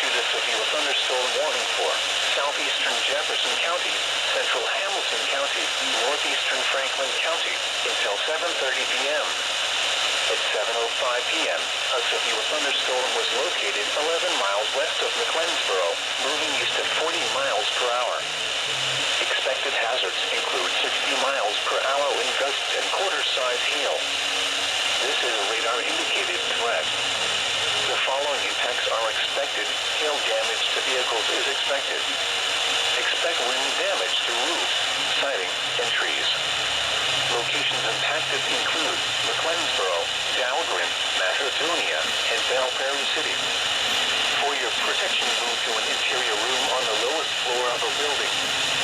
issued a severe thunderstorm warning for southeastern Jefferson County, central Hamilton County, northeastern Franklin County until 7:30 p.m. At 7:05 p.m., a severe thunderstorm was located 11 miles west of McLeansboro, moving east at 40 miles per hour. Expected hazards include 60 miles per hour wind gusts and quarter-size hail. This is a radar-indicated threat. The following impacts are expected. Hail damage to vehicles is expected. Expect wind damage to roofs, siding, and trees. Locations impacted include McLeansboro, Dahlgren, Macedonia, and Belle Prairie City. For your protection, move to an interior room on the lowest floor of a building.